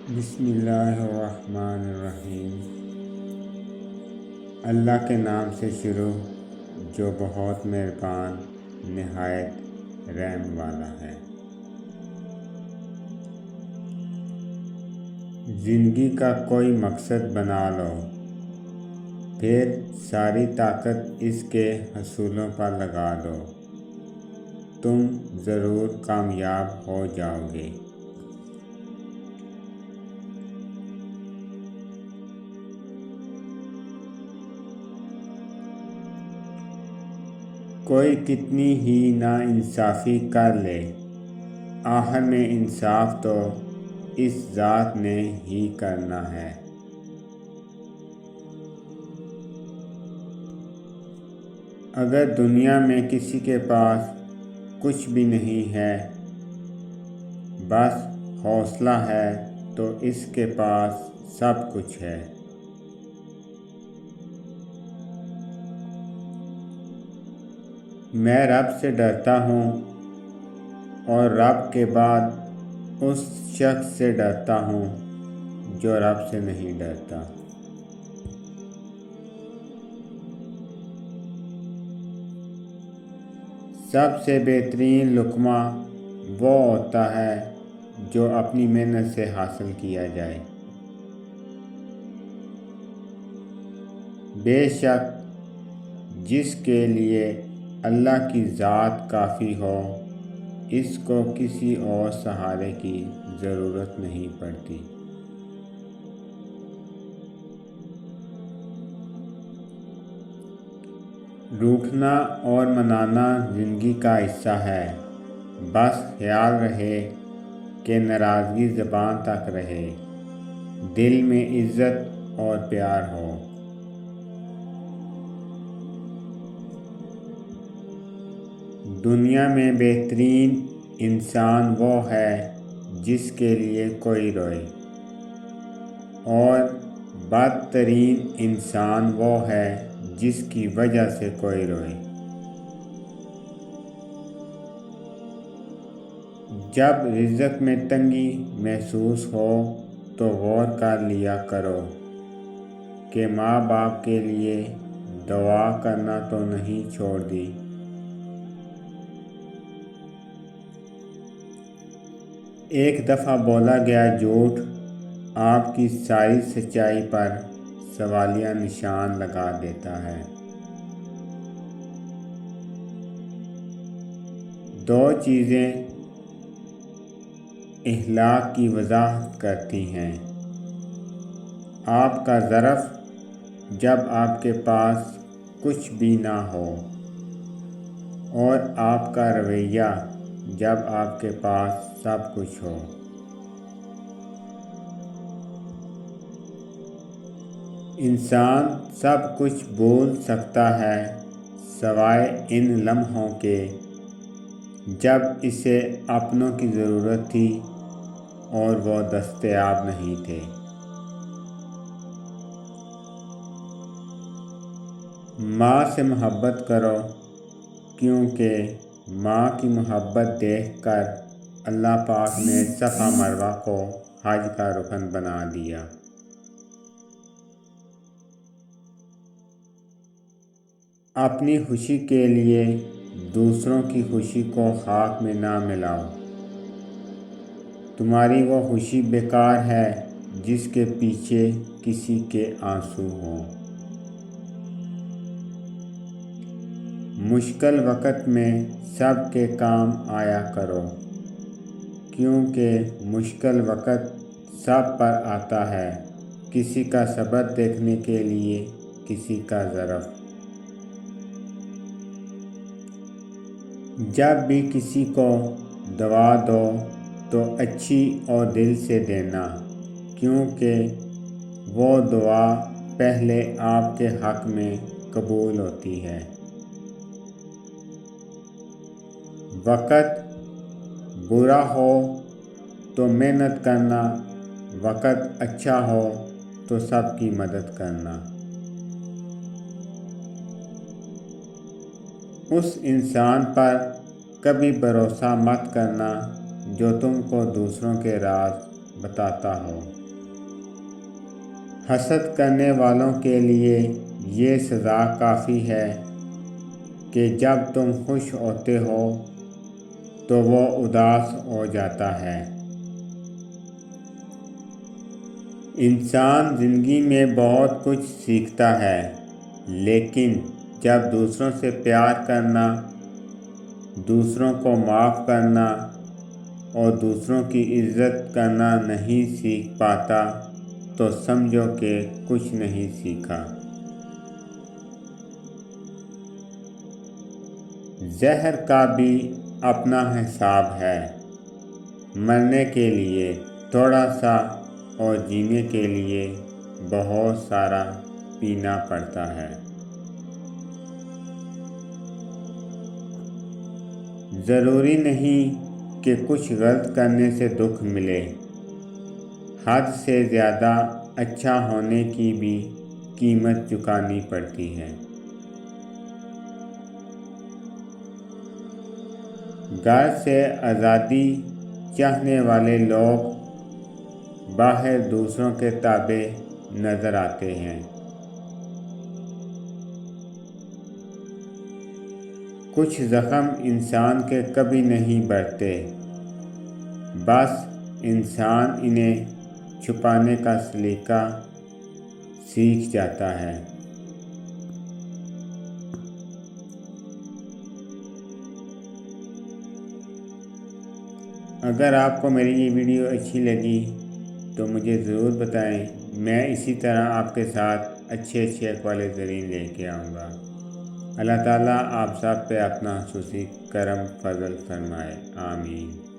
بسم اللہ الرحمن الرحیم۔ اللہ کے نام سے شروع جو بہت مہربان نہایت رحم والا ہے۔ زندگی کا کوئی مقصد بنا لو، پھر ساری طاقت اس کے حصولوں پر لگا دو، تم ضرور کامیاب ہو جاؤ گے۔ کوئی کتنی ہی ناانصافی کر لے، آخر میں انصاف تو اس ذات نے ہی کرنا ہے۔ اگر دنیا میں کسی کے پاس کچھ بھی نہیں ہے، بس حوصلہ ہے تو اس کے پاس سب کچھ ہے۔ میں رب سے ڈرتا ہوں اور رب کے بعد اس شخص سے ڈرتا ہوں جو رب سے نہیں ڈرتا۔ سب سے بہترین لقمہ وہ ہوتا ہے جو اپنی محنت سے حاصل کیا جائے۔ بے شک جس کے لیے اللہ کی ذات کافی ہو، اس کو کسی اور سہارے کی ضرورت نہیں پڑتی۔ روٹھنا اور منانا زندگی کا حصہ ہے، بس خیال رہے کہ ناراضگی زبان تک رہے، دل میں عزت اور پیار ہو۔ دنیا میں بہترین انسان وہ ہے جس کے لیے کوئی روئے، اور بدترین انسان وہ ہے جس کی وجہ سے کوئی روئے۔ جب رزق میں تنگی محسوس ہو تو غور کر لیا کرو کہ ماں باپ کے لیے دعا کرنا تو نہیں چھوڑ دی۔ ایک دفعہ بولا گیا جھوٹ آپ کی ساری سچائی پر سوالیہ نشان لگا دیتا ہے۔ دو چیزیں اخلاق کی وضاحت کرتی ہیں: آپ کا ظرف جب آپ کے پاس کچھ بھی نہ ہو، اور آپ کا رویہ جب آپ کے پاس سب کچھ ہو۔ انسان سب کچھ بھول سکتا ہے سوائے ان لمحوں کے جب اسے اپنوں کی ضرورت تھی اور وہ دستیاب نہیں تھے۔ ماں سے محبت کرو، کیونکہ ماں کی محبت دیکھ کر اللہ پاک نے صفا مروہ کو حج کا رکن بنا دیا۔ اپنی خوشی کے لیے دوسروں کی خوشی کو خاک میں نہ ملاؤ، تمہاری وہ خوشی بیکار ہے جس کے پیچھے کسی کے آنسو ہوں۔ مشکل وقت میں سب کے کام آیا کرو، کیونکہ مشکل وقت سب پر آتا ہے، کسی کا صبر دیکھنے کے لیے کسی کا ظرف۔ جب بھی کسی کو دعا دو تو اچھی اور دل سے دینا، کیونکہ وہ دعا پہلے آپ کے حق میں قبول ہوتی ہے۔ وقت برا ہو تو محنت کرنا، وقت اچھا ہو تو سب کی مدد کرنا۔ اس انسان پر کبھی بھروسہ مت کرنا جو تم کو دوسروں کے راز بتاتا ہو۔ حسد کرنے والوں کے لیے یہ سزا کافی ہے کہ جب تم خوش ہوتے ہو تو وہ اداس ہو جاتا ہے۔ انسان زندگی میں بہت کچھ سیکھتا ہے، لیکن جب دوسروں سے پیار کرنا، دوسروں کو معاف کرنا اور دوسروں کی عزت کرنا نہیں سیکھ پاتا تو سمجھو کہ کچھ نہیں سیکھا۔ زہر کا بھی اپنا حساب ہے، مرنے کے لیے تھوڑا سا اور جینے کے لیے بہت سارا پینا پڑتا ہے۔ ضروری نہیں کہ کچھ غلط کرنے سے دکھ ملے، حد سے زیادہ اچھا ہونے کی بھی قیمت چکانی پڑتی ہے۔ گھر سے آزادی چاہنے والے لوگ باہر دوسروں کے تابع نظر آتے ہیں۔ کچھ زخم انسان کے کبھی نہیں بڑھتے، بس انسان انہیں چھپانے کا سلیقہ سیکھ جاتا ہے۔ اگر آپ کو میری یہ ویڈیو اچھی لگی تو مجھے ضرور بتائیں، میں اسی طرح آپ کے ساتھ اچھے اقوال زرین لے کے آؤں گا۔ اللہ تعالیٰ آپ سب پہ اپنا خصوصی کرم فضل فرمائے، آمین۔